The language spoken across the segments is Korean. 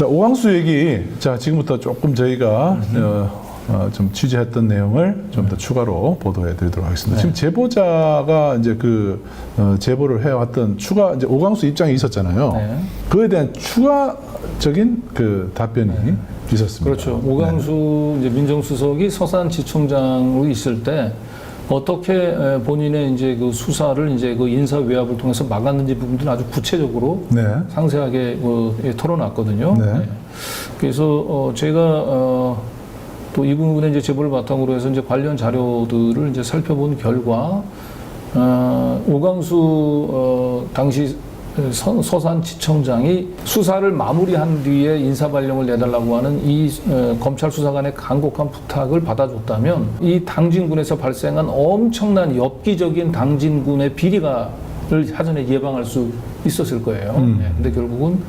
자, 오광수 얘기, 자, 지금부터 조금 저희가 좀 취재했던 내용을 좀 더 추가로 보도해 드리도록 하겠습니다. 네. 지금 제보자가 이제 제보를 해왔던 이제 오광수 입장이 있었잖아요. 네. 그에 대한 추가적인 답변이 있었습니다. 그렇죠. 오광수 이제 민정수석이 서산지청장으로 있을 때 어떻게 본인의 이제 그 수사를 이제 그 인사외압을 통해서 막았는지 부분들은 아주 구체적으로 네. 상세하게 털어놨거든요. 네. 네. 그래서 제가 또 이 부분에 이제 제보를 바탕으로 해서 이제 관련 자료들을 이제 살펴본 결과 오광수 당시 서산지청장이 수사를 마무리한 뒤에 인사발령을 내달라고 하는 이 검찰 수사관의 간곡한 부탁을 받아줬다면 이 당진군에서 발생한 엄청난 엽기적인 당진군의 비리를 사전에 예방할 수 있었을 거예요. 네. 근데 결국은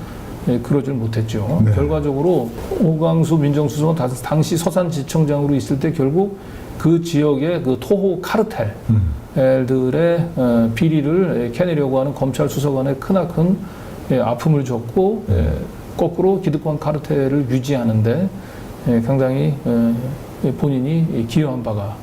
그러질 못했죠. 네. 결과적으로 오광수 민정수석은 당시 서산지청장으로 있을 때 결국 그 지역의 그 토호 카르텔들의 비리를 캐내려고 하는 검찰 수사관의 크나큰 아픔을 줬고 거꾸로 기득권 카르텔을 유지하는데 상당히 본인이 기여한 바가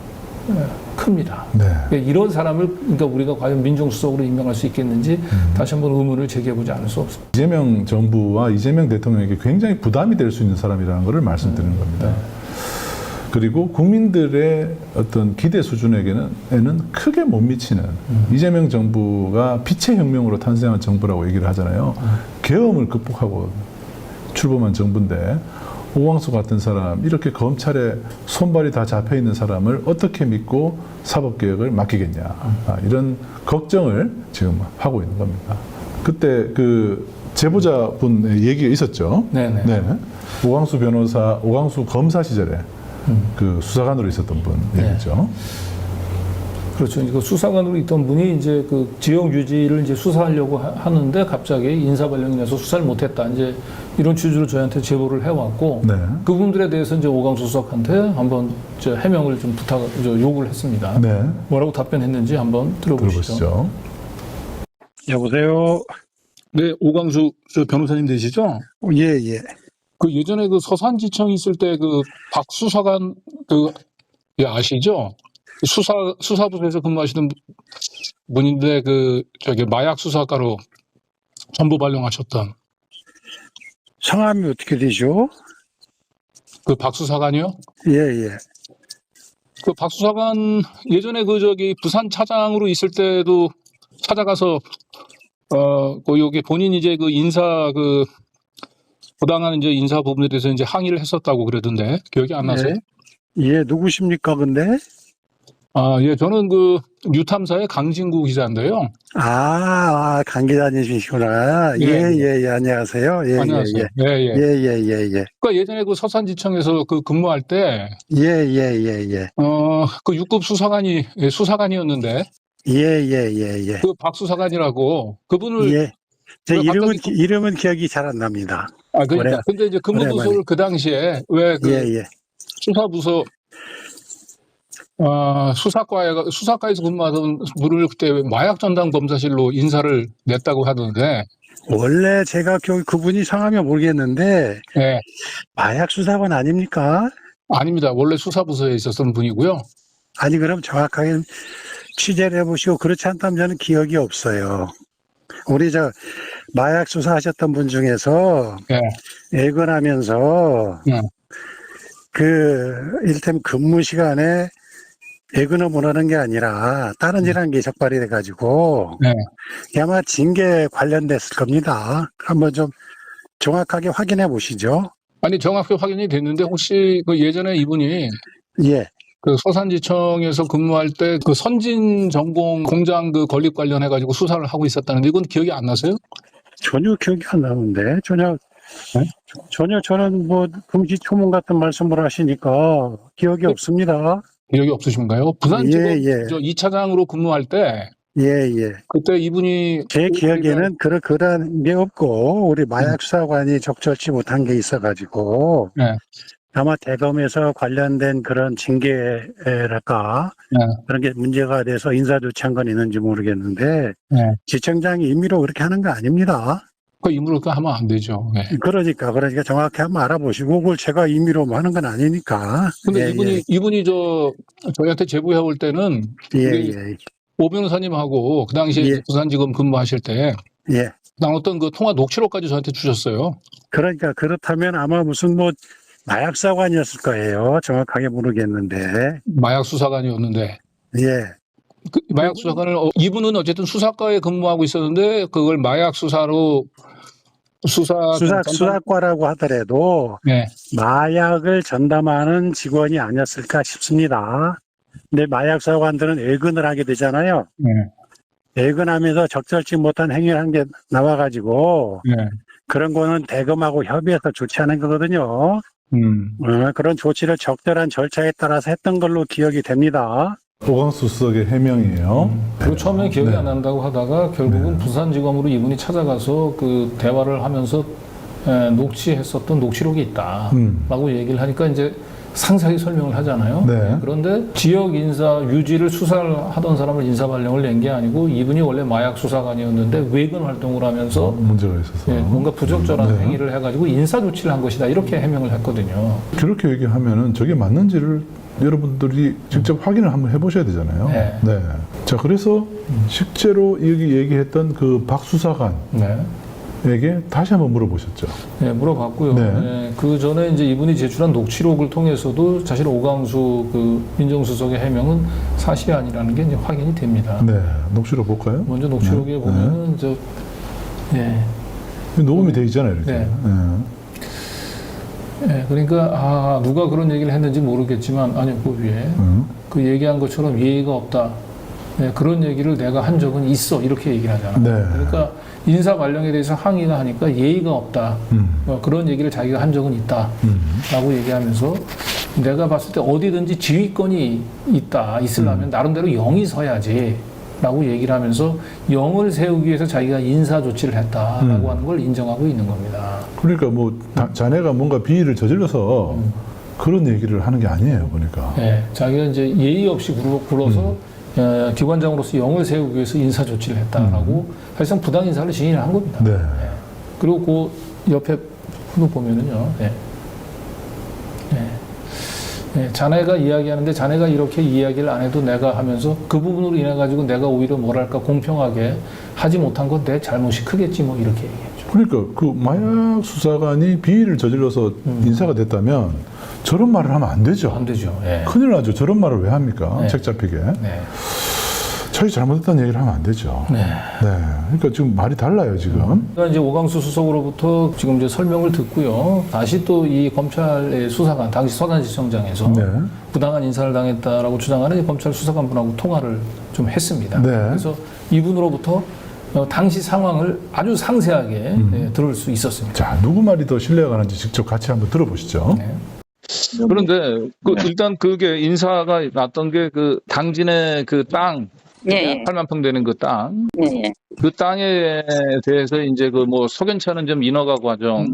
큽니다. 네. 이런 사람을 그러니까 우리가 과연 민정수석으로 임명할 수 있겠는지 다시 한번 의문을 제기해보지 않을 수 없습니다. 이재명 정부와 이재명 대통령에게 굉장히 부담이 될 수 있는 사람이라는 것을 말씀드리는 겁니다. 그리고 국민들의 어떤 기대 수준에는 크게 못 미치는 이재명 정부가 빛의 혁명으로 탄생한 정부라고 얘기를 하잖아요. 계엄을 극복하고 출범한 정부인데 오광수 같은 사람, 이렇게 검찰에 손발이 다 잡혀 있는 사람을 어떻게 믿고 사법개혁을 맡기겠냐. 이런 걱정을 지금 하고 있는 겁니다. 그때 제보자분의 얘기가 있었죠. 네네. 네. 오광수 검사 시절에 수사관으로 있었던 분 얘기죠. 그렇죠. 그 수사관으로 있던 분이 이제 그 지역 유지를 이제 수사하려고 하는데 갑자기 인사발령이 나서 수사를 못했다. 이제 이런 취지로 저희한테 제보를 해왔고 네. 그분들에 대해서 이제 오광수 수석한테 한번 해명을 좀 요구를 했습니다. 네. 뭐라고 답변했는지 한번 들어보시죠. 여보세요. 네, 오광수 변호사님 되시죠? 예, 예. 그 예전에 그 서산지청 있을 때 그 박 수사관 아시죠? 수사부서에서 근무하시는 분인데 마약 수사과로 전부 발령하셨던 성함이 어떻게 되죠? 그 박 수사관이요? 예, 예. 그 박 수사관 예전에 부산 차장으로 있을 때도 찾아가서 여기 본인 이제 부당한 이제 인사 부분에 대해서 이제 항의를 했었다고 그러던데 기억이 안 나세요? 예, 누구십니까, 근데? 예, 저는 뉴탐사의 강진구 기자인데요. 강 기자님이시구나. 예, 예, 안녕하세요. 예, 안녕하세요. 예, 예, 예. 예. 그러니까 예전에 서산지청에서 근무할 때, 예. 6급 수사관이었는데, 예. 그 박 수사관이라고, 그분을, 예. 제 왜 이름은 기억이 잘 안 납니다. 그러니까. 근데 이제 근무부서를 그 당시에, 예. 수사부서, 수사과에서 근무하던 분을 그때 마약 전담 검사실로 인사를 냈다고 하던데, 원래 제가 그분이 성함이 모르겠는데, 예. 마약 수사관 아닙니까? 아닙니다. 원래 수사부서에 있었던 분이고요. 아니, 그럼 정확하게 취재를 해보시고, 그렇지 않다면 저는 기억이 없어요. 우리 마약 수사하셨던 분 중에서 예. 애근하면서 예. 이를테면 근무 시간에 애근을 못하는 게 아니라 다른 일 한 게 적발이 돼가지고 예. 아마 징계 관련됐을 겁니다. 한번 좀 정확하게 확인해 보시죠. 아니, 정확히 확인이 됐는데, 혹시 예전에 이분이 예. 서산지청에서 근무할 때 선진 전공 공장 건립 관련해가지고 수사를 하고 있었다는데, 이건 기억이 안 나세요? 전혀 기억이 안 나는데, 전혀 저는 금시초문 같은 말씀을 하시니까 기억이 없습니다. 기억이 없으신가요? 부산지검 예. 2차장으로 근무할 때, 예. 그때 이분이 제 기억에는 그런 게 없고, 우리 마약 수사관이 적절치 못한 게 있어가지고, 네. 아마 대검에서 관련된 그런 징계랄까, 그런 게 문제가 돼서 인사조치한 건 있는지 모르겠는데, 네. 지청장이 임의로 그렇게 하는 거 아닙니다. 그 인물을 하면 안 되죠. 예. 그러니까 정확히 한번 알아보시고 그걸 제가 임의로 뭐 하는 건 아니니까. 근데 예, 이분이 저희한테 제보해 올 때는 예, 우리 예, 오 변호사님하고 그 당시에 예. 이제 부산지검 근무하실 때 예. 나눴던 그 통화 녹취록까지 저한테 주셨어요. 그러니까 그렇다면 아마 무슨 뭐 마약 사관이었을 거예요. 정확하게 모르겠는데. 마약 수사관이었는데 예. 그 마약 수사관을 이분은 어쨌든 수사과에 근무하고 있었는데 그걸 마약 수사로 수사과라고 하더라도 네. 마약을 전담하는 직원이 아니었을까 싶습니다. 근데 마약 사관들은 외근을 하게 되잖아요. 네. 외근하면서 적절치 못한 행위를 한 게 나와가지고 네. 그런 거는 대검하고 협의해서 조치하는 거거든요. 그런 조치를 적절한 절차에 따라서 했던 걸로 기억이 됩니다. 오광수 수석의 해명이에요. 그리고 처음에 기억이 네. 안 난다고 하다가 결국은 부산지검으로 이분이 찾아가서 그 대화를 하면서 녹취했었던 녹취록이 있다라고 얘기를 하니까 이제 상세하게 설명을 하잖아요. 네. 그런데 지역 인사 유지를 수사를 하던 사람을 인사 발령을 낸 게 아니고 이분이 원래 마약 수사관이었는데 외근 활동을 하면서 문제가 있어서. 뭔가 부적절한 네. 행위를 해가지고 인사 조치를 한 것이다 이렇게 해명을 했거든요. 그렇게 얘기하면은 저게 맞는지를 여러분들이 직접 확인을 한번 해보셔야 되잖아요. 네. 자, 그래서 실제로 여기 얘기했던 그 박 수사관에게 네. 다시 한번 물어보셨죠. 네, 물어봤고요. 네. 네, 그 전에 이제 이분이 제출한 녹취록을 통해서도 사실 오광수 그 민정수석의 해명은 사실이 아니라는 게 이제 확인이 됩니다. 네. 녹취록 볼까요? 먼저 녹취록에 네. 보면은 녹음이 돼 있잖아요, 이렇게. 네. 그러니까 누가 그런 얘기를 했는지 모르겠지만 아니 그 위에 그 얘기한 것처럼 예의가 없다. 네, 그런 얘기를 내가 한 적은 있어 이렇게 얘기를 하잖아요. 네. 그러니까 인사 발령에 대해서 항의를 하니까 예의가 없다. 그런 얘기를 자기가 한 적은 있다라고 얘기하면서 내가 봤을 때 어디든지 지휘권이 있으려면 나름대로 영이 서야지. 라고 얘기를 하면서 영을 세우기 위해서 자기가 인사 조치를 했다라고 하는 걸 인정하고 있는 겁니다. 그러니까 뭐 자네가 뭔가 비위를 저질러서 그런 얘기를 하는 게 아니에요, 보니까. 네, 자기가 이제 예의 없이 굴어서 기관장으로서 영을 세우기 위해서 인사 조치를 했다라고 사실상 부당 인사를 지인을 한 겁니다. 네. 그리고 그 옆에 또 보면은요. 자네가 이야기하는데 자네가 이렇게 이야기를 안 해도 내가 하면서 그 부분으로 인해 가지고 내가 오히려 뭐랄까 공평하게 하지 못한 건 내 잘못이 크겠지 뭐 이렇게 얘기했죠. 그러니까 그 마약 수사관이 비위를 저질러서 인사가 됐다면 저런 말을 하면 안 되죠. 안 되죠. 예. 큰일 나죠. 저런 말을 왜 합니까? 네. 책 잡히게. 네. 자기 잘못했다는 얘기를 하면 안 되죠. 네. 그러니까 지금 말이 달라요, 지금. 그러니까 이제 오광수 수석으로부터 지금 이제 설명을 듣고요. 다시 또 이 검찰의 수사관, 당시 서단지청장에서 네. 부당한 인사를 당했다라고 주장하는 이 검찰 수사관분하고 통화를 좀 했습니다. 네. 그래서 이분으로부터 당시 상황을 아주 상세하게 들을 수 있었습니다. 자, 누구 말이 더 신뢰가 가는지 직접 같이 한번 들어보시죠. 네. 그런데 일단 그게 인사가 났던 게 그 당진의 그 땅, 예, 8만 평 되는 그 땅, 예, 그 땅에 대해서 이제 그 뭐 석연치 않은 좀 인허가 과정,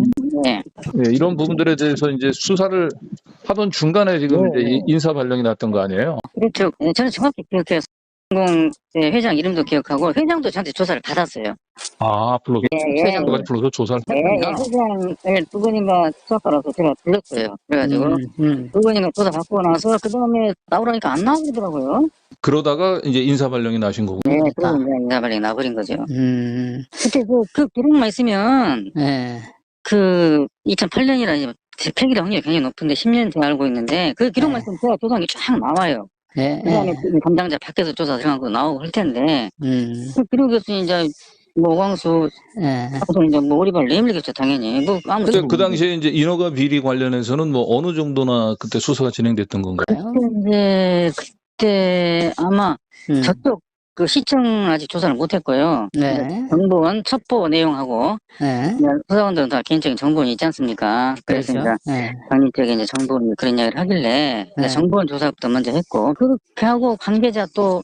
예. 이런 부분들에 대해서 이제 수사를 하던 중간에 지금 이제 인사 발령이 났던 거 아니에요? 그렇죠. 저는 정확히 기억해요. 공공 회장 이름도 기억하고 회장도 저한테 조사를 받았어요. 아, 회장까지 불러서 조사를 했구나. 회장을 두 번인가 수사하라고 제가 불렀어요. 그래가지고 두 번인가 조사 받고 나서 그 다음에 나오라니까 안 나오더라고요. 그러다가 이제 인사 발령이 나신 거고. 네, 그러고 이제 인사발령이 나버린 거죠. 그때 그 기록만 있으면 그 2008년이라 폐기될 확률이 굉장히 높은데 10년 제가 알고 있는데 그 기록만 있으면 제가 조사한 게 쫙 나와요. 그 다음에 담당자 밖에서 조사 들어간 거 나오고 할 텐데 그 기록이 없으니 이제 뭐 오광수 하고서 이제 뭐 오리발 내밀겠죠 당연히. 뭐 근데 그 당시에 이제 인허가 비리 관련해서는 뭐 어느 정도나 그때 수사가 진행됐던 건가요? 그때 아마 저쪽 그 시청 아직 조사를 못했고요. 정보원 첩보 내용하고 수사관들은 다 개인적인 정보원이 있지 않습니까? 그래서 이제 당일 쪽에 이제 정보원이 그런 이야기를 하길래 정보원 조사부터 먼저 했고 그렇게 하고 관계자 또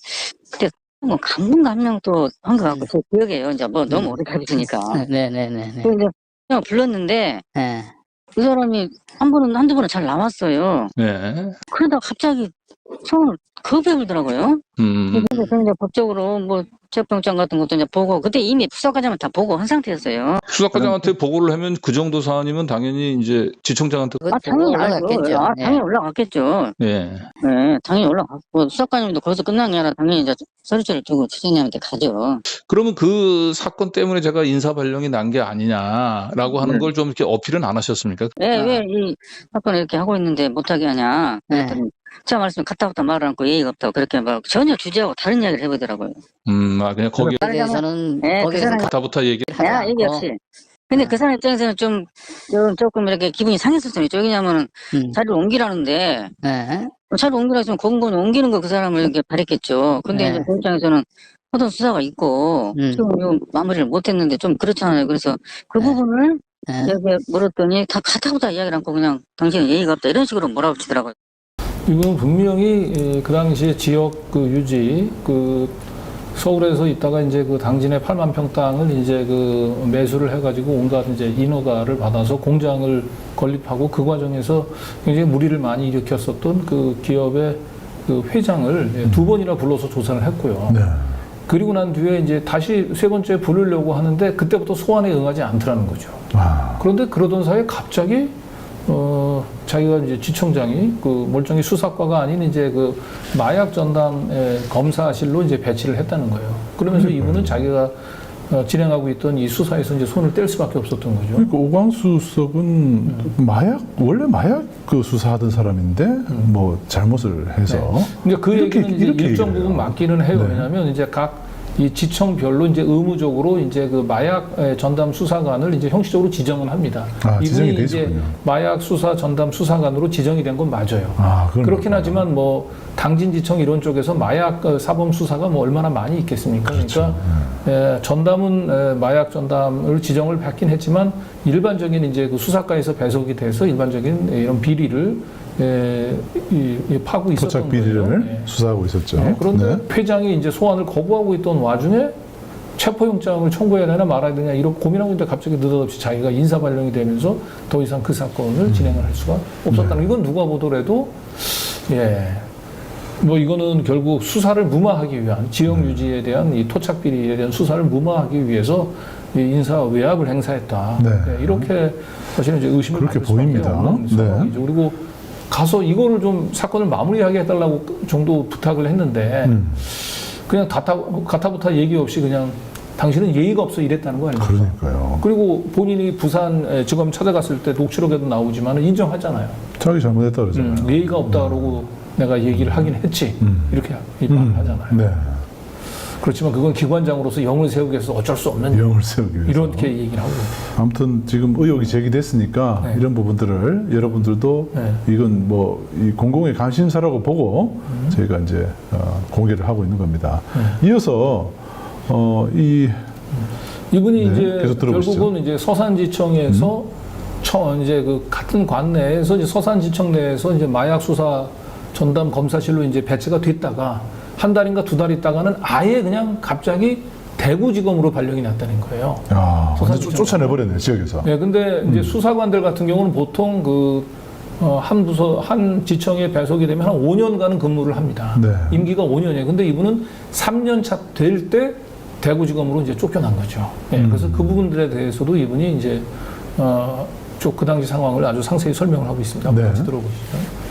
그때 뭐 간부인가 한 명 또 한 것 같고 제 기억에요. 이제 뭐 너무 오래가지니까. 그래서 이제 그냥 불렀는데 그 사람이 한두 번은 잘 나왔어요. 네. 그러다가 갑자기 손을 겁배우더라고요. 그래서 이제 법적으로 뭐 체포영장 같은 것도 이제 보고 그때 이미 수사과정을 다 보고 한 상태였어요. 수사과장한테 보고를 하면 그 정도 사안이면 당연히 이제 지청장한테 당연히 올라갔겠죠. 알죠. 당연히 올라갔겠죠. 예. 네, 당연히 올라갔고 수사과정도 거기서 끝난 게 아니라 당연히 이제 서류체를 두고 추장님한테 가죠. 그러면 그 사건 때문에 제가 인사 발령이 난 게 아니냐라고 하는 걸 좀 이렇게 어필은 안 하셨습니까? 왜 이 사건을 이렇게 하고 있는데 못하게 하냐. 그랬더니 제가 말씀 갔다 왔다 말을 않고 예의가 없다고 그렇게 막 전혀 주제하고 다른 이야기를 해보더라고요. 그냥 거기에 대해서는 네, 거기서 그 사람이- 가타부타 얘기. 야, 얘기 없이. 근데 그 사람 입장에서는 조금 이렇게 기분이 상했었어요. 왜냐면은 자리를 옮기라는데, 네. 자리를 옮기라 했으면 공무원 옮기는 거 그 사람을 이렇게 바랬겠죠. 근데 네. 이제 그 입장에서는 어떤 수사가 있고, 지금 이거 마무리를 못 했는데 좀 그렇잖아요. 그래서 그 부분을 이렇게 물었더니 다 가타부타 이야기를 않고 그냥 당신은 예의가 없다. 이런 식으로 몰아붙이더라고요. 이건 분명히 그 당시에 지역 그 유지 서울에서 있다가 이제 그 당진의 8만 평 땅을 이제 그 매수를 해가지고 온갖 이제 인허가를 받아서 공장을 건립하고 그 과정에서 굉장히 무리를 많이 일으켰었던 그 기업의 그 회장을 두 번이나 불러서 조사를 했고요. 네. 그리고 난 뒤에 이제 다시 세 번째 부르려고 하는데 그때부터 소환에 응하지 않더라는 거죠. 아, 그런데 그러던 사이에 갑자기 자기가 이제 지청장이 그 멀쩡히 수사과가 아닌 이제 그 마약 전담 검사실로 이제 배치를 했다는 거예요. 그러면서 이분은 자기가 진행하고 있던 이 수사에서 이제 손을 뗄 수밖에 없었던 거죠. 그러니까 오광수 수석은 원래 마약 그 수사하던 사람인데 뭐 잘못을 해서 그러니까 그 이렇게- 얘기는 이제 이렇게 일정 얘기를 부분 해요. 맞기는 해요. 네. 왜냐하면 이제 각 이 지청별로 이제 의무적으로 이제 그 마약 전담 수사관을 이제 형식적으로 지정을 합니다. 지정이 돼 이분이 이제 있었군요. 마약 수사 전담 수사관으로 지정이 된 건 맞아요. 그건 그렇긴 그렇구나. 하지만 뭐 당진지청 이런 쪽에서 마약 사범 수사가 뭐 얼마나 많이 있겠습니까? 그렇죠. 그러니까 전담은 마약 전담을 지정을 받긴 했지만 일반적인 이제 그 수사과에서 배속이 돼서 일반적인 이런 비리를 파고 있었던 토착 비리를 거예요. 예. 수사하고 있었죠. 그런데 네. 회장이 이제 소환을 거부하고 있던 와중에 체포영장을 청구해야 되나 말아야 되냐 이런 고민하고 있는데 갑자기 느닷없이 자기가 인사 발령이 되면서 더 이상 그 사건을 진행을 할 수가 없었다는 이건 누가 보더라도 뭐 이거는 결국 수사를 무마하기 위한 지역 유지에 대한 이 토착 비리에 대한 수사를 무마하기 위해서 이 인사 외압을 행사했다. 네. 이렇게 사실은 이제 의심을 그렇게 받을 수밖에 보입니다. 없는 네. 상황이죠. 그리고 가서 이거를 좀 사건을 마무리하게 해달라고 정도 부탁을 했는데 그냥 가타부타 얘기 없이 그냥 당신은 예의가 없어 이랬다는 거 아닙니까? 그러니까요. 그리고 본인이 부산 지검 찾아갔을 때 녹취록에도 나오지만 인정하잖아요. 자기 잘못했다 그러잖아요. 예의가 없다 그러고 내가 얘기를 하긴 했지 이렇게 말을 하잖아요. 네. 그렇지만 그건 기관장으로서 영을 세우기 위해서 어쩔 수 없는 영을 세우기 위해서. 이렇게 얘기를 하고 있습니다. 아무튼 지금 의혹이 제기됐으니까 네. 이런 부분들을 여러분들도 네. 이건 뭐 이 공공의 관심사라고 보고 저희가 이제 공개를 하고 있는 겁니다. 이어서 이분이 네, 이제 계속 들어보시죠. 결국은 이제 서산지청에서 이제 그 같은 관 내에서 이제 서산지청 내에서 이제 마약 수사 전담 검사실로 이제 배치가 됐다가 한 달인가 두 달 있다가는 아예 그냥 갑자기 대구지검으로 발령이 났다는 거예요. 완전 쫓아내버렸네요, 지역에서. 네, 근데 이제 수사관들 같은 경우는 보통 한 부서, 한 지청에 배속이 되면 한 5년간은 근무를 합니다. 네. 임기가 5년이에요. 근데 이분은 3년 차 될 때 대구지검으로 이제 쫓겨난 거죠. 네, 그래서 그 부분들에 대해서도 이분이 이제, 그 당시 상황을 아주 상세히 설명을 하고 있습니다. 네. 같이 들어보시죠.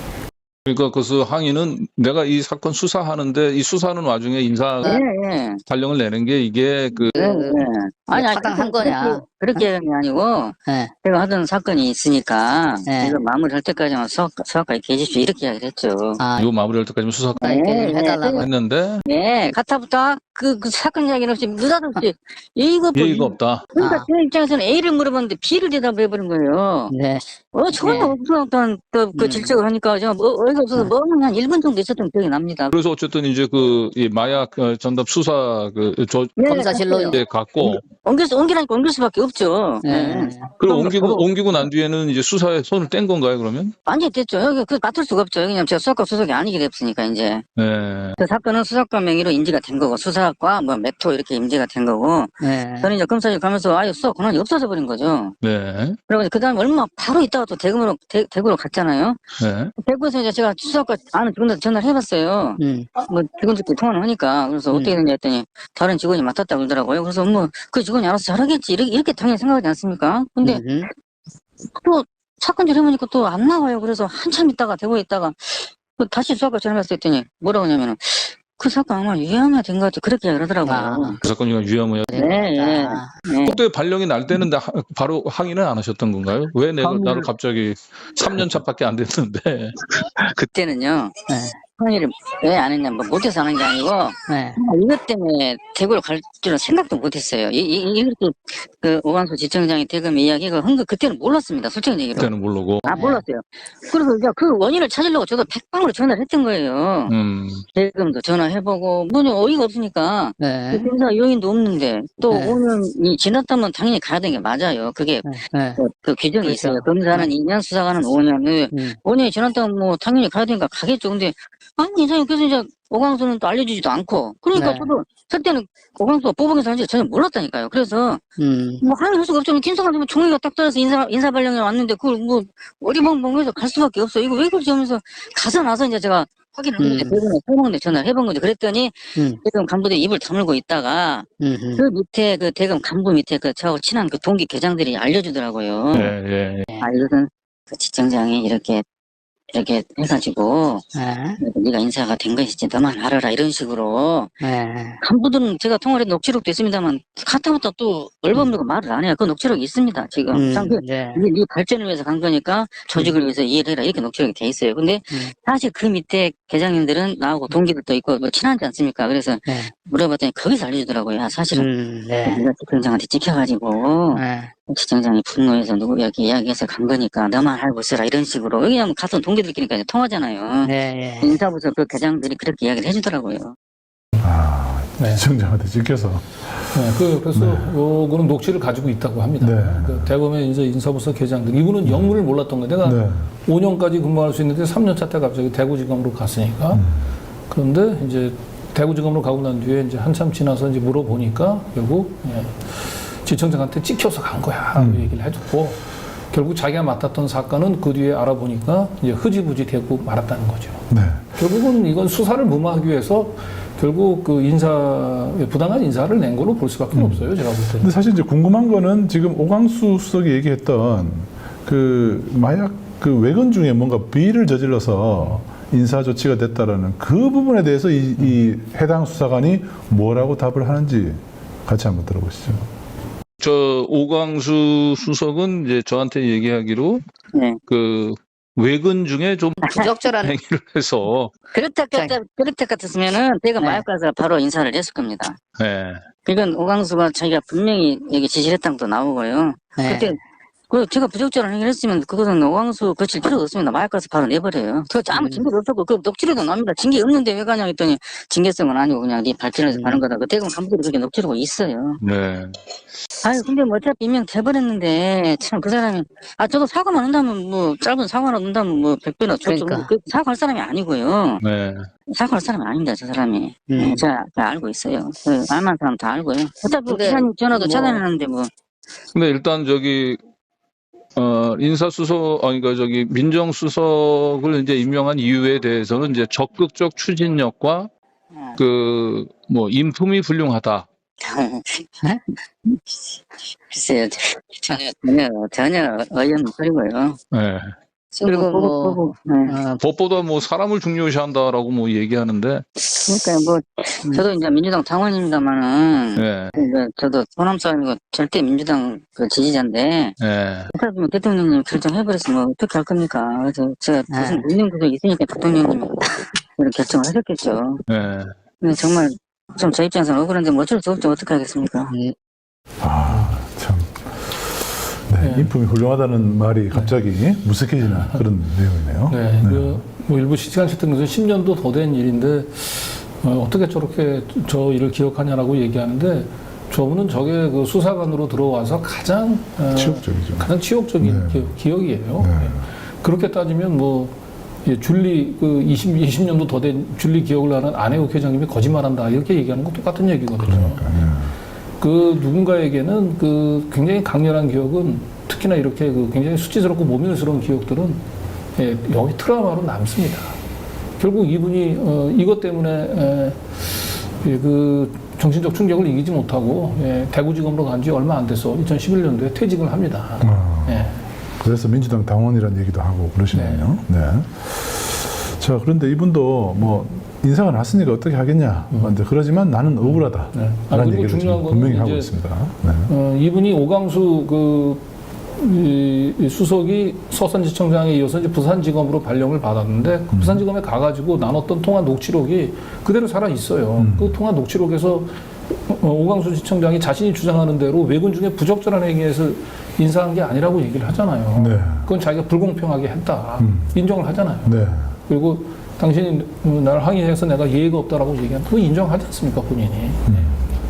그러니까 그 항의는 내가 이 사건 수사하는데 이 수사하는 와중에 인사 네. 발령을 내는 게 이게 그 아니, 타당한 거냐. 그렇게 하는 게 아니고, 네. 제가 하던 사건이 있으니까, 네. 이거 마무리할 때까지만 수학까지 계십시오. 이렇게 이야기를 했죠. 요 마무리할 때까지만 수사 이렇게 좀 해달라고. 했는데 네, 가타부터 그 사건 이야기는 없이 느닷없이 예의가 없고. 예의가 없다. 그러니까 제 입장에서는 A를 물어봤는데 B를 대답해버린 거예요. 네. 전혀 없었던 그 질책을 하니까 좀 어이가 없어서 멍 한 1분 정도 있었던 기억이 납니다. 그래서 어쨌든 이제 이 마약 전담 수사 네, 검사실로 갔어요. 이제 갔고 옮기라니까 옮길 수밖에 없죠. 네. 그럼 옮기고 난 뒤에는 이제 수사에 손을 뗀 건가요, 그러면? 완전히 됐죠. 여기 맡을 수가 없죠. 왜냐면 제가 수사과 수석이 아니게 됐으니까 이제. 네. 그 사건은 수사과 명의로 인지가 된 거고 수사과 뭐 메토 이렇게 인지가 된 거고 저는 이제 검사실 가면서 아예 수사 권한이 없어져 버린 거죠. 네. 그리고 그 다음에 얼마 바로 있다가 또 대구로 갔잖아요. 네. 대구에서 이제 제가 수사과 아는 직원한테 전화를 해봤어요. 뭐 직원들끼리 통화를 하니까 그래서 어떻게 됐냐 했더니 다른 직원이 맡았다 그러더라고요. 그래서 뭐 그 직원이 알아서 잘하겠지 이렇게 당연히 생각하지 않습니까? 근데 또 사건 해보니까 또 안 나와요. 그래서 한참 있다가 대구에 있다가 또 다시 수사과 전화했을 했더니 뭐라고 하냐면은 그 사건 아마 유혐의가 된 것 같아 그렇게 그러더라고요. 그 사건이 유혐의야. 네. 그때 발령이 날 때는 바로 확인을 안 하셨던 건가요? 왜 나를 갑자기 3년 차밖에 안 됐는데. 그때는요. 항의를 왜 안 했냐, 뭐 못해서 하는 게 아니고 이것 때문에 대구를 갈 줄은 생각도 못했어요. 이렇게 그 오광수 지청장이 대검 이야기가 한 거 그때는 몰랐습니다. 솔직히 얘기로. 그때는 모르고. 몰랐어요. 그래서 이제 그 원인을 찾으려고 저도 백방으로 전화를 했던 거예요. 대검도 전화해보고 뭐냐 어이가 없으니까 검사 요인도 없는데 또 5년이 지났다면 당연히 가야 되는 게 맞아요. 그게 그 규정이 그렇죠. 있어요. 검사는 2년, 수사관은 5년. 5년이 지났다면 뭐 당연히 가야 되니까 가겠죠. 근데 아니 이상해. 그래서 이제 오광수는 또 알려주지도 않고 그러니까 저도 그때는 오광수가 보복에서 하는지 전혀 몰랐다니까요. 그래서 뭐 항의할 수가 없죠. 김성환 뭐 종이가 딱 떨어서 인사 발령이 왔는데 그걸 뭐 어리벙벙해서 갈 수밖에 없어. 이거 왜 그러지 하면서 가서 나서 이제 제가 확인을 했는데 대부분에 설명대 전화를 해본 거죠. 그랬더니 대검 간부들이 입을 다물고 있다가 그 밑에 그 대검 간부 밑에 그 저하고 친한 그 동기 계장들이 알려주더라고요. 이것은 그 지청장이 이렇게 해가지고 네가 인사가 된 것이지 너만 알아라 이런 식으로 간부들은 제가 통화를 해도 녹취록도 있습니다만 하다못해 또 얼버무리고 말을 안 해요. 그 녹취록이 있습니다. 지금 네 발전을 위해서 간 거니까 조직을 위해서 이해를 해라 이렇게 녹취록이 돼 있어요. 근데 사실 그 밑에 계장님들은 나하고 동기들도 있고 뭐 친하지 않습니까? 그래서 물어봤더니 거기서 알려주더라고요. 사실은 네가 지청장한테 찍혀가지고 지청장이 분노해서 누구에게 이야기해서 간 거니까 너만 알고 있어라 이런 식으로 왜냐면 같은 동기들끼리니까 이제 통하잖아요. 인사부서 그 계장들이 그렇게 이야기를 해주더라고요. 지청장한테 찍혀서. 그래서 요거는 녹취를 가지고 있다고 합니다. 그 대검의 이제 인사부서 계장들 이분은 영문을 몰랐던 거예요. 내가 5년까지 근무할 수 있는데 3년차 때 갑자기 대구지검으로 갔으니까 그런데 이제 대구지검으로 가고 난 뒤에 이제 한참 지나서 이제 물어보니까 결국 지청장한테 찍혀서 간 거야 얘기를 해줬고 결국 자기가 맡았던 사건은 그 뒤에 알아보니까 이제 흐지부지 되고 말았다는 거죠. 결국은 이건 수사를 무마하기 위해서 결국 그 부당한 인사를 낸 걸로 볼 수밖에 없어요. 제가 볼 때는. 근데 사실 이제 궁금한 거는 지금 오광수 수석이 얘기했던 그 마약 그 외근 중에 뭔가 비리를 저질러서 인사 조치가 됐다라는 그 부분에 대해서 이 해당 수사관이 뭐라고 답을 하는지 같이 한번 들어보시죠. 저 오광수 수석은 이제 저한테 얘기하기로 그 외근 중에 좀 부적절한 행위를 해서 그렇다 같았으면은 내가 마약 가서 바로 인사를 했을 겁니다. 이건 오광수가 자기가 분명히 여기 지시를 했다는 것도 나오고요. 그때 제가 부적절한 행위를 했으면 그것은 오광수 거칠 필요가 없습니다. 마약 가서 바로 내버려요. 그 아무 징계도 없었고 그 녹취록도 나옵니다. 징계 없는데 왜 가냐 했더니 징계성은 아니고 그냥 네 발전해서 가는 거다. 그 대검 간부들이 그렇게 녹취록이 있어요. 근데 뭐 어차피 임명 돼버렸는데 참 그 사람이 저도 사과만 한다면 뭐 짧은 사과만 한다면 뭐 100배나 좋죠. 그 사과할 사람이 아니고요. 사과할 사람이 아닙니다. 저 사람이. 제가 알고 있어요. 그 알만한 사람 다 알고요. 어차피 기사님 전화도 차단해놨는데 뭐. 근데 일단 저기 인사수석, 그러니까 저기 민정수석을 이제 임명한 이유에 대해서는 이제 적극적 추진력과 그 뭐 인품이 훌륭하다. 글쎄요, 전혀 어이없는 소리고요. 그리고 법보다 뭐 사람을 중요시한다라고 뭐 얘기하는데. 그러니까 뭐 저도 이제 민주당 당원입니다만은 저도 호남 사람이고 절대 민주당 그 지지자인데 뭐 대통령님 결정해버렸으면 어떻게 할 겁니까? 그래서 제가 무슨 운명구석이 있으니까 대통령님이 이런 결정을 하셨겠죠. 근데 정말 좀 저 입장에서는 억울한데 뭐 어쩔 수 없죠. 어떻게 하겠습니까? 참. 인품이 훌륭하다는 말이 갑자기 무색해지는 그런 내용이네요. 뭐 일부 시간 채택에서 10년도 더 된 일인데 어떻게 저렇게 저 일을 기억하냐라고 얘기하는데 저분은 저게 그 수사관으로 들어와서 가장 치욕적이죠. 가장 치욕적인 네. 기억이에요. 네. 그렇게 따지면 뭐 줄리 그 20년도 더 된 줄리 기억을 하는 안혜욱 회장님이 거짓말한다 이렇게 얘기하는 거 똑같은 얘기거든요. 그러니까, 그 누군가에게는 그 굉장히 강렬한 기억은 특히나 이렇게 그 굉장히 수치스럽고 모멸스러운 기억들은 여기 트라우마로 남습니다. 결국 이분이 이것 때문에 그 정신적 충격을 이기지 못하고 대구지검으로 간 지 얼마 안 돼서 2011년도에 퇴직을 합니다. 그래서 민주당 당원이라는 얘기도 하고 그러시네요. 네. 자, 그런데 이분도 뭐 인사가 났으니까 어떻게 하겠냐. 근데 그러지만 나는 억울하다. 라는 얘기를 중요한 거는 분명히 하고 이제 있습니다. 네. 이분이 오광수 이 수석이 서산지청장에 이어서 이제 부산지검으로 발령을 받았는데 그 부산지검에 가가지고 나눴던 통화 녹취록이 그대로 살아 있어요. 그 통화 녹취록에서 오광수 지청장이 자신이 주장하는 대로 외군 중에 부적절한 행위에서 인사한 게 아니라고 얘기를 하잖아요. 네. 그건 자기가 불공평하게 했다. 인정을 하잖아요. 네. 그리고 당신이 나를 항의해서 내가 예의가 없다라고 얘기하면 그거 인정하지 않습니까, 본인이.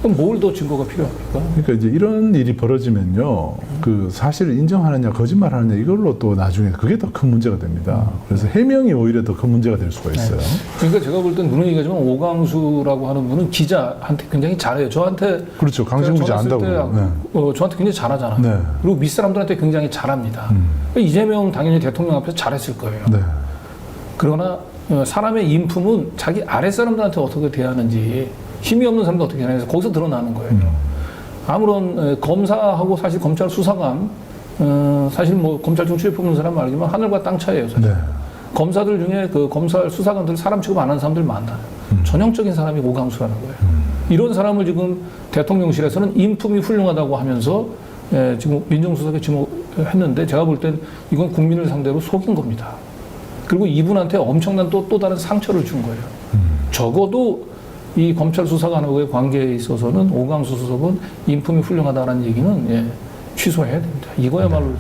그럼 뭘 더 증거가 필요합니까? 그러니까 이제 이런 일이 벌어지면요, 그 사실을 인정하느냐, 거짓말하느냐, 이걸로 또 나중에 그게 더 큰 문제가 됩니다. 그래서 해명이 오히려 더 큰 문제가 될 수가 있어요. 그러니까 제가 볼 땐 누누이 얘기하지만 오광수라고 하는 분은 기자한테 굉장히 잘해요. 저한테 그렇죠. 강신구 기자 전화 쓸 안다고. 때, 저한테 굉장히 잘하잖아요. 네. 그리고 밑사람들한테 굉장히 잘합니다. 그러니까 이재명 당연히 대통령 앞에서 잘했을 거예요. 네. 그러나 사람의 인품은 자기 아랫사람들한테 어떻게 대하는지, 힘이 없는 사람도 어떻게 대하는지 거기서 드러나는 거예요. 아무런 검사하고 사실 검찰 수사관, 사실 뭐 검찰청 출입해보는 사람 알지만 하늘과 땅 차이예요. 사실. 네. 검사들 중에 그 검찰 수사관들 사람 취급 안 하는 사람들 많아요. 전형적인 사람이 오광수라는 거예요. 이런 사람을 지금 대통령실에서는 인품이 훌륭하다고 하면서 지금 민정수석에 지목했는데 제가 볼 땐 이건 국민을 상대로 속인 겁니다. 그리고 이분한테 엄청난 또 다른 상처를 준 거예요. 적어도 이 검찰 수사관하고의 관계에 있어서는 오광수 수석은 인품이 훌륭하다는 얘기는 취소해야 됩니다. 이거야말로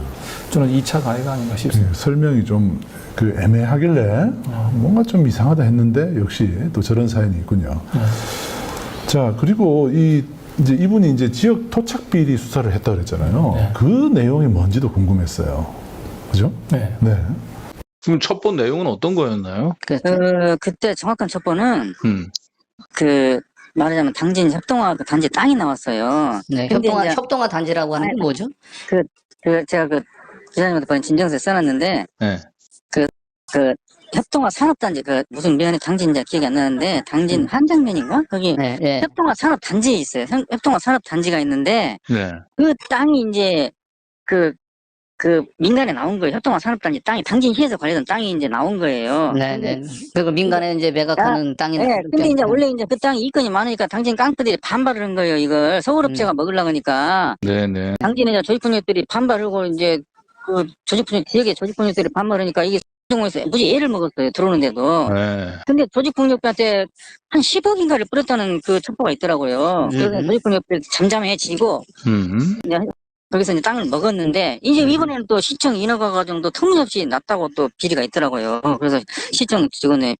저는 2차 가해가 아닌가 싶습니다. 설명이 좀 그 애매하길래 뭔가 좀 이상하다 했는데 역시 또 저런 사연이 있군요. 자, 그리고 이제 이분이 이제 지역 토착 비리 수사를 했다 그랬잖아요. 네. 그 내용이 뭔지도 궁금했어요. 그죠? 네. 네. 그럼 첩보 내용은 어떤 거였나요? 그때 정확한 첩보는 음. 말하자면 당진 협동화 그 단지 땅이 나왔어요. 네, 근데 이제 협동화 단지라고 하는 게 뭐죠? 제가 기자님한테 번에 진정서에 써놨는데 네. 그 협동화 산업단지 무슨 면의 당지인지 기억이 안 나는데 당진 한장면인가 거기 네, 네. 협동화 산업단지에 있어요. 협동화 산업단지가 있는데 네. 그 땅이 이제 그 민간에 나온 거예요. 협동화 산업단지 땅이 당진시에서 관리된 땅이 이제 나온 거예요. 네, 네. 그리고 민간에 이제 매각하는 땅이 네, 근데 이제 원래 이제 그 땅이 이권이 많으니까 당진 깡패들이 반발을 한 거예요. 이걸 서울업체가 먹으려고 하니까 네네. 당진에 이제 조직폭력들이 반발하고 이제 그 지역의 조직폭력들이 반발하니까 이게 경우에서 무지 애를 먹었어요. 들어오는데도. 네. 근데 조직폭력들한테 한 10억인가를 뿌렸다는 그 첩보가 있더라고요. 그래서 조직폭력들이 잠잠해지고 이제 거기서 이제 땅을 먹었는데 이제 이번에는 또 시청 인허가 과정도 터무니없이 낮다고 또 비리가 있더라고요. 그래서 시청 직원들의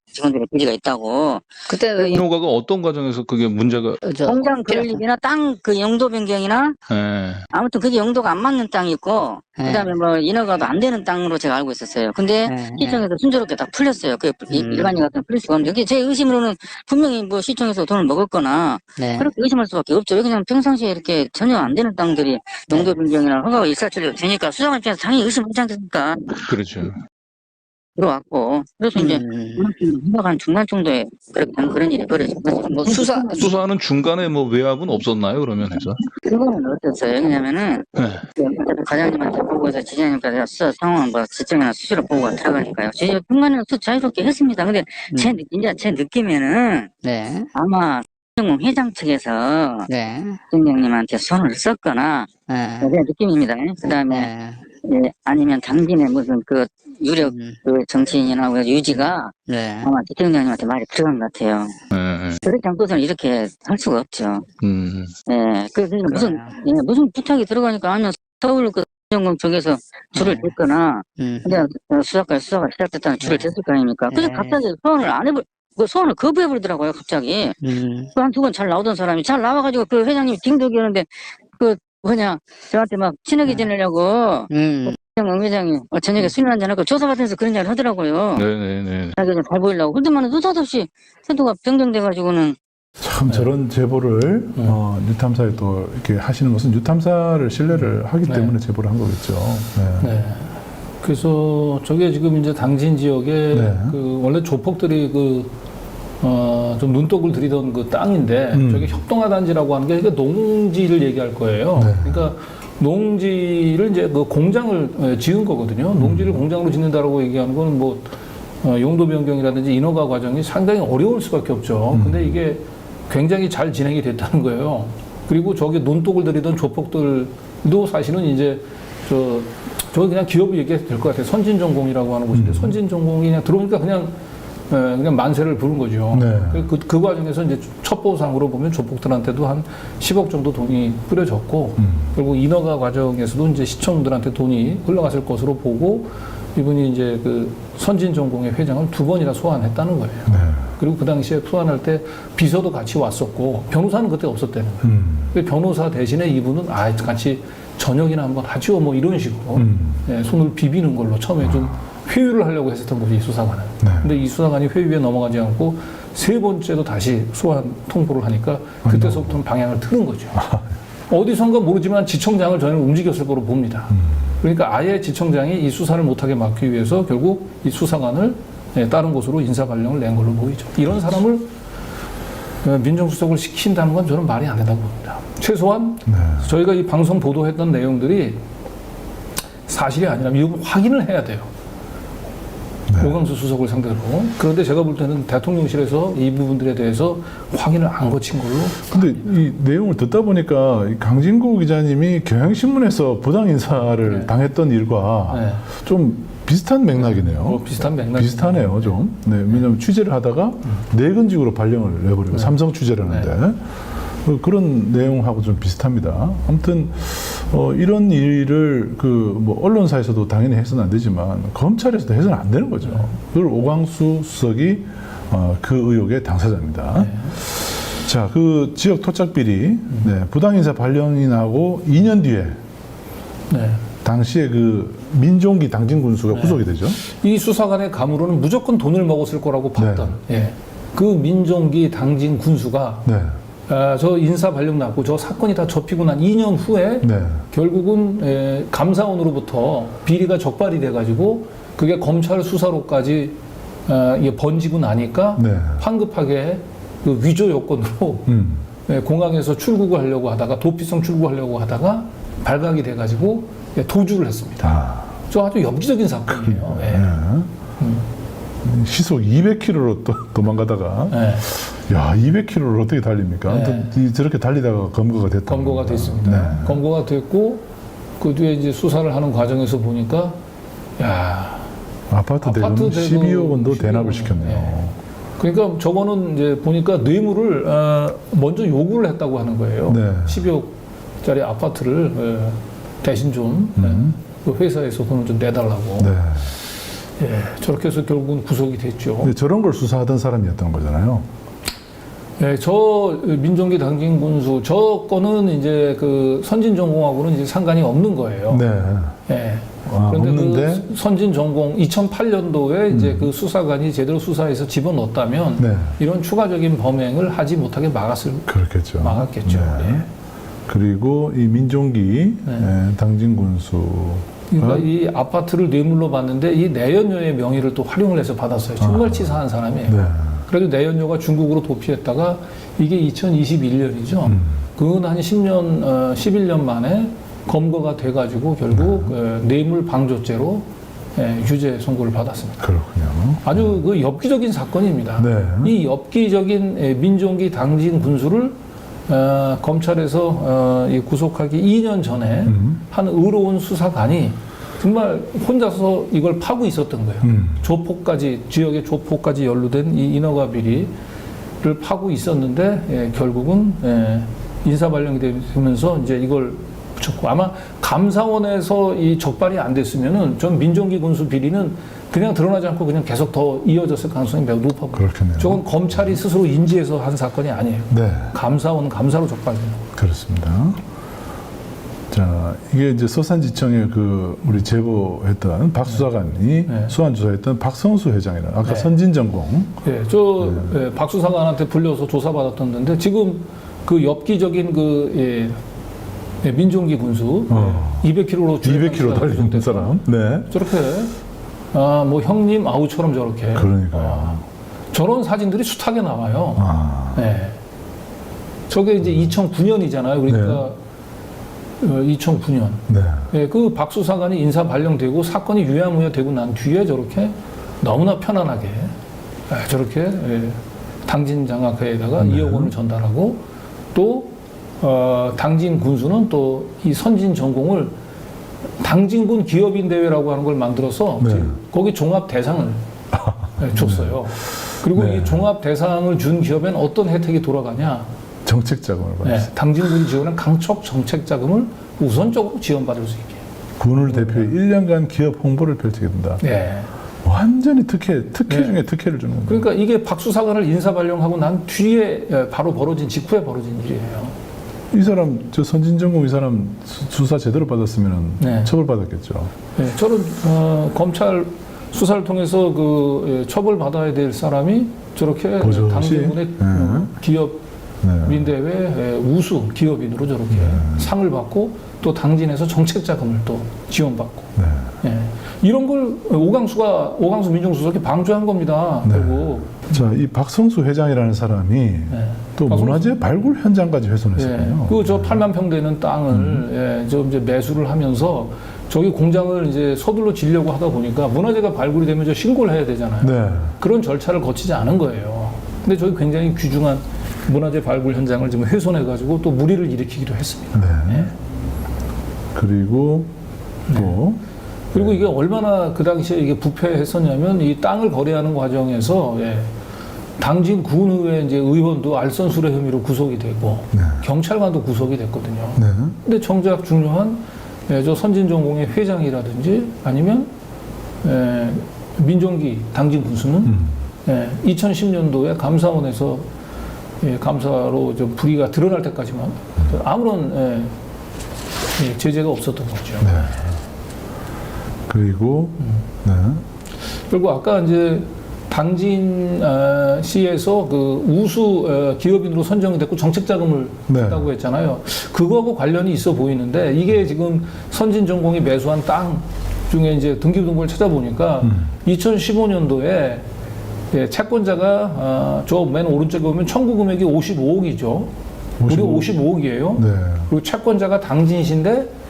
비리가 있다고. 그때 인허가가 어떤 과정에서 그게 문제가? 공장 건립이나 땅 그 용도 변경이나 네. 아무튼 그게 용도가 안 맞는 땅이 있고 그다음에 뭐 인허가도 안 되는 땅으로 제가 알고 있었어요. 근데 시청에서 순조롭게 다 풀렸어요. 그게 일반인 같은 풀릴 수가 없는데 제 의심으로는 분명히 뭐 시청에서 돈을 먹었거나 그렇게 의심할 수밖에 없죠. 왜 그냥 평상시에 이렇게 전혀 안 되는 땅들이 용도 변경이나 허가가 일사천리로 되니까 수사관 입장에서 당연히 의심하지 않겠습니까? 그렇죠. 들어왔고 그래서 이제 허가가 한 중간 정도에 그렇게 되는 그런 일이 벌어진 거죠. 뭐 수사하는 중간에 뭐 외압은 없었나요? 그러면 해서? 그거는 어땠어요? 왜냐면은 네. 과장님한테 보고서 지장님까지 수사 상황 뭐 지청이나 수시로 보고가 들어가니까요. 제가 중간에는 자유롭게 했습니다. 근데 제 느낌에는 네. 아마 정몽 회장 측에서 네. 대통령님한테 손을 썼거나 네. 제 느낌입니다. 그다음에 아니면 당진의 무슨 그 유력 그 정치인이나 그 유지가 네. 아마 대통령님한테 말이 들어간 것 같아요. 네. 그렇지 않고서는 이렇게 할 수가 없죠. 예, 그러니까 무슨 부탁이 들어가니까 아니면 서울 그 정공 쪽에서 줄을 댔거나 근데 수사가 시작됐다는 줄을 댔을 거 아닙니까? 그래서 갑자기 소환을 안 해볼 그 소환을 거부해버리더라고요, 갑자기. 한 두 번 잘 나오던 사람이 잘 나와가지고 그 회장님이 딩덕이 오는데 저한테 막 친하게 지내려고 정 회장이 저녁에 술 한잔하고 조사받으면서 그런 얘기를 하더라고요. 네네네. 자기가 잘 보이려고. 그런데만 느닷없이 태도가 변경돼가지고는 참 저런 제보를 뉴탐사에 또 이렇게 하시는 것은 뉴탐사를 신뢰를 하기 때문에 제보를 한 거겠죠. 네. 네. 그래서 저게 지금 이제 당진 지역에 네. 그 원래 조폭들이 좀 눈독을 들이던 그 땅인데 저게 협동화 단지라고 하는 게 그러니까 농지를 얘기할 거예요. 네. 그러니까 농지를 이제 그 공장을 지은 거거든요. 농지를 공장으로 짓는다라고 얘기하는 거는 뭐 용도 변경이라든지 인허가 과정이 상당히 어려울 수밖에 없죠. 근데 이게 굉장히 잘 진행이 됐다는 거예요. 그리고 저게 눈독을 들이던 조폭들도 사실은 이제 저거 그냥 기업을 얘기해도 될 것 같아요. 선진전공이라고 하는 곳인데 선진전공이 그냥 들어오니까 그냥 만세를 부른 거죠. 네. 그 과정에서 이제 첩보상으로 보면 조폭들한테도 한 10억 정도 돈이 뿌려졌고, 그리고 인허가 과정에서도 이제 시청들한테 돈이 흘러갔을 것으로 보고, 이분이 이제 그 선진전공의 회장을 2번이나 소환했다는 거예요. 네. 그리고 그 당시에 소환할 때 비서도 같이 왔었고, 변호사는 그때 없었다는 거예요. 그 변호사 대신에 이분은 같이 저녁이나 한번 하죠, 뭐 이런 식으로 네, 손을 비비는 걸로 처음에 좀 회유를 하려고 했었던 거죠, 이 수사관은. 네. 근데 이 수사관이 회유에 넘어가지 않고 3번째도 다시 소환 통보를 하니까 그때서부터는 방향을 트는 거죠. 어디선가 모르지만 지청장을 저는 움직였을 거로 봅니다. 그러니까 아예 지청장이 이 수사를 못하게 막기 위해서 결국 이 수사관을 다른 곳으로 인사 발령을 낸 걸로 보이죠. 이런 사람을 민정수석을 시킨다는 건 저는 말이 안 된다고 봅니다. 최소한 저희가 이 방송 보도했던 내용들이 사실이 아니라면 이거 확인을 해야 돼요. 오광수 수석을 상대로. 그런데 제가 볼 때는 대통령실에서 이 부분들에 대해서 확인을 안 거친 걸로. 근데 이 내용을 듣다 보니까 이 강진구 기자님이 경향신문에서 부당 인사를 당했던 일과 좀 비슷한 맥락이네요. 비슷한 맥락. 비슷하네요, 좀. 네, 왜냐하면 취재를 하다가 내근직으로 발령을 내버리고 삼성 취재를 하는데 그런 내용하고 좀 비슷합니다. 아무튼 이런 일을 뭐 언론사에서도 당연히 해서는 안 되지만 검찰에서도 해서는 안 되는 거죠. 그걸 오광수 수석이 그 의혹의 당사자입니다. 자, 그 지역 토착 비리 부당 인사 발령이 나고 2년 뒤에 당시에 그 민종기 당진 군수가 구속이 되죠. 이 수사관의 감으로는 무조건 돈을 먹었을 거라고 봤던 그 민종기 당진 군수가 저 인사 발령 났고 저 사건이 다 접히고 난 2년 후에 결국은 감사원으로부터 비리가 적발이 돼가지고 그게 검찰 수사로까지 번지고 나니까 황급하게 그 위조 요건으로 공항에서 출국을 하려고 하다가 도피성 출국하려고 하다가 발각이 돼가지고 도주를 했습니다. 저 아주 엽기적인 사건이에요. 시속 200km로 또 도망가다가 야 200km를 어떻게 달립니까? 아무튼 저렇게 달리다가 검거가 됐다. 검거가 됐습니다. 검거가 됐고 그 뒤에 이제 수사를 하는 과정에서 보니까 아파트 대금 12억 원도 대납을 시켰네요. 그러니까 저거는 이제 보니까 뇌물을 먼저 요구를 했다고 하는 거예요. 12억짜리 아파트를 대신 좀 그 회사에서 돈을 좀 내달라고. 저렇게 해서 결국은 구속이 됐죠. 근데 저런 걸 수사하던 사람이었던 거잖아요. 저 민종기 당진 군수 저 건은 이제 그 선진전공하고는 이제 상관이 없는 거예요. 그런데 없는데 그 선진전공 2008년도에 이제 그 수사관이 제대로 수사해서 집어넣었다면 이런 추가적인 범행을 하지 못하게 막았겠죠. 그리고 이 민종기 당진 군수. 그러니까 이 아파트를 뇌물로 받는데 이 내연녀의 명의를 또 활용을 해서 받았어요. 정말 치사한 사람이에요. 그래도 내연녀가 중국으로 도피했다가 이게 2021년이죠. 그건 한 11년 만에 검거가 돼가지고 결국 뇌물 방조죄로 유죄 선고를 받았습니다. 그렇군요. 아주 그 엽기적인 사건입니다. 이 엽기적인 민종기 당진 군수를 검찰에서 구속하기 2년 전에 한 의로운 수사관이 정말 혼자서 이걸 파고 있었던 거예요. 조폭까지, 지역의 조폭까지 연루된 이 인허가 비리를 파고 있었는데 결국은 인사 발령이 되면서 이제 이걸 붙였고 아마 감사원에서 이 적발이 안 됐으면은 전 민종기 군수 비리는 그냥 드러나지 않고 그냥 계속 더 이어졌을 가능성이 매우 높아 보여요. 그렇겠네요. 저건 검찰이 스스로 인지해서 한 사건이 아니에요. 네. 감사원 감사로 적발된 거. 그렇습니다. 자, 이게 이제 서산지청에 그 우리 제보했던 박 수사관이 수환 조사했던 박성수 회장이라는 아까 선진전공. 예, 박 수사관한테 불려서 조사받았던데 지금 그 엽기적인 그 민종기 군수 200km로 200km 달리는 사람. 네. 저렇게 뭐 형님 아우처럼 저렇게. 그러니까요. 저런 사진들이 숱하게 나와요. 네. 저게 이제 2009년이잖아요. 그러니까 2009년. 네. 예, 그 박 수사관이 인사 발령되고 사건이 유야무야 되고 난 뒤에 저렇게 너무나 편안하게 저렇게 당진 장학회에다가 2억 원을 전달하고 또 당진 군수는 또 이 선진 전공을 당진군 기업인 대회라고 하는 걸 만들어서 거기 종합 대상을 줬어요. 그리고 이 종합 대상을 준 기업엔 어떤 혜택이 돌아가냐? 정책 자금을 받았어요. 당진군이 지원한 강척 정책 자금을 우선적으로 지원받을 수 있게. 군을 대표해 1년간 기업 홍보를 펼치게 된다. 네. 완전히 특혜 중에 특혜를 주는 겁니다. 그러니까 이게 박 수사관을 인사 발령하고 난 뒤에 바로 벌어진 직후에 벌어진 일이에요. 이 사람 저 선진전공 이 사람 수사 제대로 받았으면 처벌받았겠죠. 네, 저런 검찰 수사를 통해서 그 처벌받아야 될 사람이 저렇게 당진군의 기업인대회 우수 기업인으로 저렇게 상을 받고 또 당진에서 정책 자금을 또 지원받고 이런 걸 오강수 민정수석이 방조한 겁니다. 결국. 자, 이 박성수 회장이라는 사람이 또 문화재 발굴 현장까지 훼손했었군요. 그 저 8만 평 되는 땅을 저 이제 매수를 하면서 저기 공장을 이제 서둘러 지려고 하다 보니까 문화재가 발굴이 되면 저 신고를 해야 되잖아요. 그런 절차를 거치지 않은 거예요. 근데 저기 굉장히 귀중한 문화재 발굴 현장을 지금 훼손해가지고 또 물의를 일으키기도 했습니다. 그리고 또 그리고 이게 얼마나 그 당시에 이게 부패했었냐면 이 땅을 거래하는 과정에서 당진 군의회 이제 의원도 알선술의 혐의로 구속이 되고 경찰관도 구속이 됐거든요. 근데 정작 중요한 저 선진전공의 회장이라든지 아니면 민종기 당진 군수는 2010년도에 감사원에서 감사로 좀 불의가 드러날 때까지만 아무런 제재가 없었던 거죠. 그리고 그리고 아까 이제 당진시에서 그 우수 기업인으로 선정이 됐고 정책 자금을 줬다고 했잖아요. 그거하고 관련이 있어 보이는데 이게 지금 선진전공이 매수한 땅 중에 이제 등기부등본을 찾아보니까 2015년도에 채권자가 저 맨 오른쪽에 보면 청구 금액이 55억이죠. 무려 55억이에요. 그리고 채권자가 당진시인데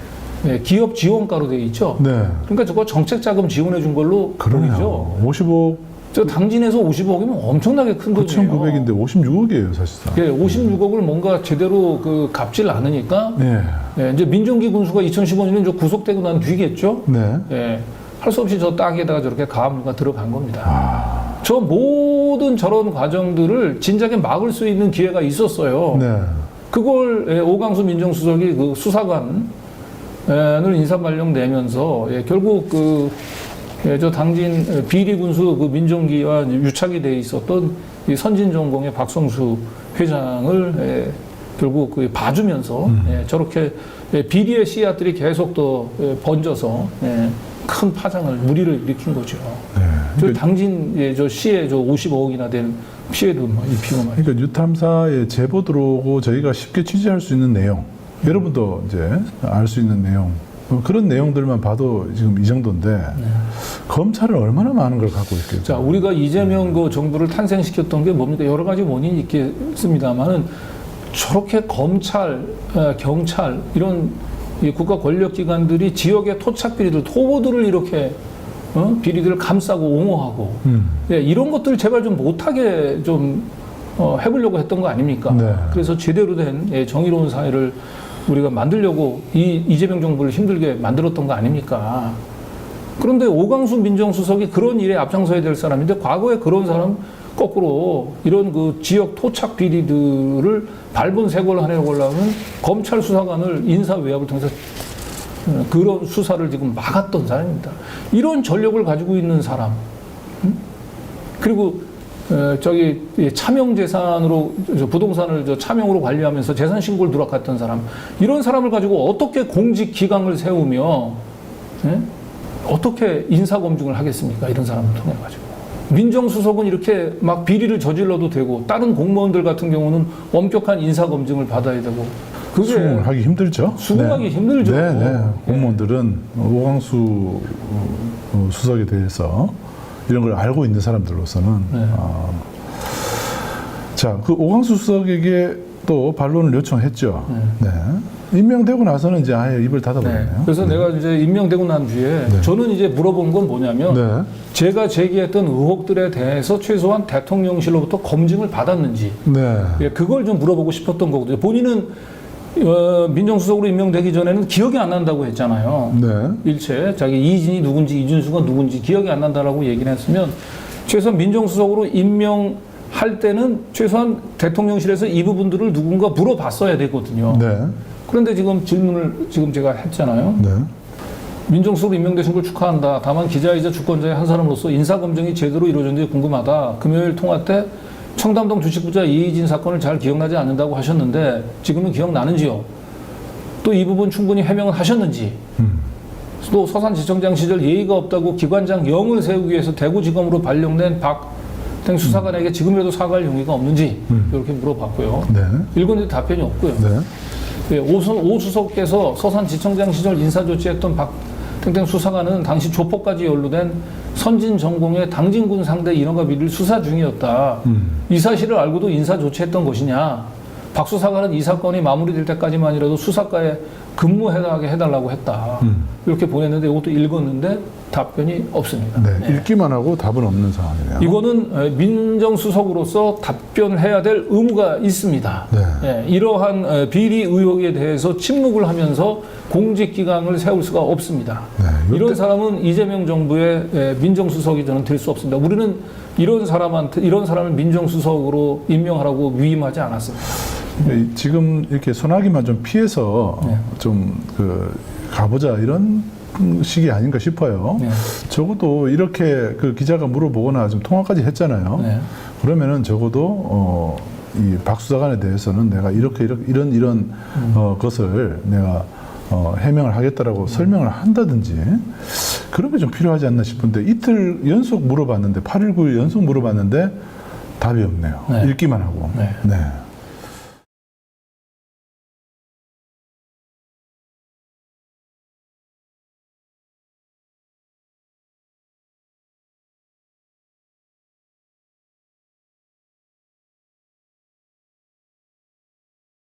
기업 지원가로 되어 있죠. 그러니까 저거 정책 자금 지원해 준 걸로 보이죠. 55억. 저 당진에서 55억이면 엄청나게 큰 돈이에요. 9,900인데 56억이에요, 사실상. 56억을 뭔가 제대로 그 갚질 않으니까 이제 민종기 군수가 2015년에 구속되고 난 뒤겠죠. 할 수 없이 저 땅에다가 저렇게 가압류가 들어간 겁니다. 저 모든 저런 과정들을 진작에 막을 수 있는 기회가 있었어요. 그걸 오강수 민정수석이 그 수사관을 인사 발령 내면서 결국 저 당진 비리 군수 그 민종기와 유착이 돼 있었던 이 선진전공의 박성수 회장을 결국 봐주면서 저렇게 비리의 씨앗들이 계속 또 번져서 큰 파장을 물의를 일으킨 거죠. 저 당진 저 시에 저 55억이나 되는 피해도 입히고 말이죠. 그러니까 뉴탐사에 제보 들어오고 저희가 쉽게 취재할 수 있는 내용, 여러분도 이제 알 수 있는 내용. 그런 내용들만 봐도 지금 이 정도인데 검찰은 얼마나 많은 걸 갖고 있겠죠. 자, 우리가 이재명 그 정부를 탄생시켰던 게 뭡니까? 여러 가지 원인이 있겠습니다만은 저렇게 검찰, 경찰 이런 이 국가 권력기관들이 지역의 토착 비리들, 토보들을 이렇게 비리들을 감싸고 옹호하고 이런 것들 제발 좀 못하게 좀 해보려고 했던 거 아닙니까? 그래서 제대로 된 정의로운 사회를 우리가 만들려고 이재명 정부를 힘들게 만들었던 거 아닙니까? 그런데 오강수 민정수석이 그런 일에 앞장서야 될 사람인데 과거에 그런 사람 거꾸로 이런 그 지역 토착 비리들을 발본색을 하려고 하면 검찰 수사관을 인사 외압을 통해서 그런 수사를 지금 막았던 사람입니다. 이런 전력을 가지고 있는 사람, 그리고 저기 차명 재산으로 부동산을 차명으로 관리하면서 재산 신고를 누락했던 사람, 이런 사람을 가지고 어떻게 공직 기강을 세우며 어떻게 인사 검증을 하겠습니까? 이런 사람을 통해 가지고 민정수석은 이렇게 막 비리를 저질러도 되고 다른 공무원들 같은 경우는 엄격한 인사 검증을 받아야 되고 그게 수긍을 하기 힘들죠. 수긍하기 힘들죠. 네. 공무원들은 오광수 수석에 대해서 이런 걸 알고 있는 사람들로서는 자, 그 오광수 수석에게 또 반론을 요청했죠. 임명되고 나서는 이제 아예 입을 닫아버렸네요. 그래서 내가 이제 임명되고 난 뒤에 저는 이제 물어본 건 뭐냐면 제가 제기했던 의혹들에 대해서 최소한 대통령실로부터 검증을 받았는지 그걸 좀 물어보고 싶었던 거거든요. 본인은 민정수석으로 임명되기 전에는 기억이 안 난다고 했잖아요. 일체 자기 이진이 누군지 이준수가 누군지 기억이 안 난다라고 얘기를 했으면 최소한 민정수석으로 임명할 때는 최소한 대통령실에서 이 부분들을 누군가 물어봤어야 되거든요. 그런데 지금 질문을 지금 제가 했잖아요. 민정수석으로 임명되신 걸 축하한다. 다만 기자이자 주권자의 한 사람으로서 인사검증이 제대로 이루어졌는지 궁금하다. 금요일 통화 때 청담동 주식부자 이희진 사건을 잘 기억나지 않는다고 하셨는데 지금은 기억나는지요? 또 이 부분 충분히 해명을 하셨는지? 또 서산지청장 시절 예의가 없다고 기관장 0을 세우기 위해서 대구지검으로 발령된 박땡 수사관에게 지금이라도 사과할 용의가 없는지 이렇게 물어봤고요. 읽었는데 답변이 없고요. 오 수석께서 서산지청장 시절 인사조치했던 박땡땡 수사관은 당시 조폭까지 연루된 선진전공의 당진군 상대 인허가 비리를 수사 중이었다. 이 사실을 알고도 인사 조치했던 것이냐. 박 수사관은 이 사건이 마무리될 때까지만이라도 수사과에 근무하게 해달라고 했다. 이렇게 보냈는데 이것도 읽었는데 답변이 없습니다. 읽기만 하고 답은 없는 상황이네요. 이거는 민정수석으로서 답변을 해야 될 의무가 있습니다. 이러한 비리 의혹에 대해서 침묵을 하면서 공직기강을 세울 수가 없습니다. 이런 사람은 이재명 정부의 민정수석이 저는 될 수 없습니다. 우리는 이런 사람을 민정수석으로 임명하라고 위임하지 않았습니다. 지금 이렇게 소나기만 좀 피해서 좀 가보자 이런 식이 아닌가 싶어요. 적어도 이렇게 그 기자가 물어보거나 좀 통화까지 했잖아요. 그러면은 적어도 이 박 수사관에 대해서는 내가 이런 것을 내가 해명을 하겠다라고 설명을 한다든지 그런 게 좀 필요하지 않나 싶은데 이틀 연속 물어봤는데 8일 9일 연속 물어봤는데 답이 없네요. 읽기만 하고.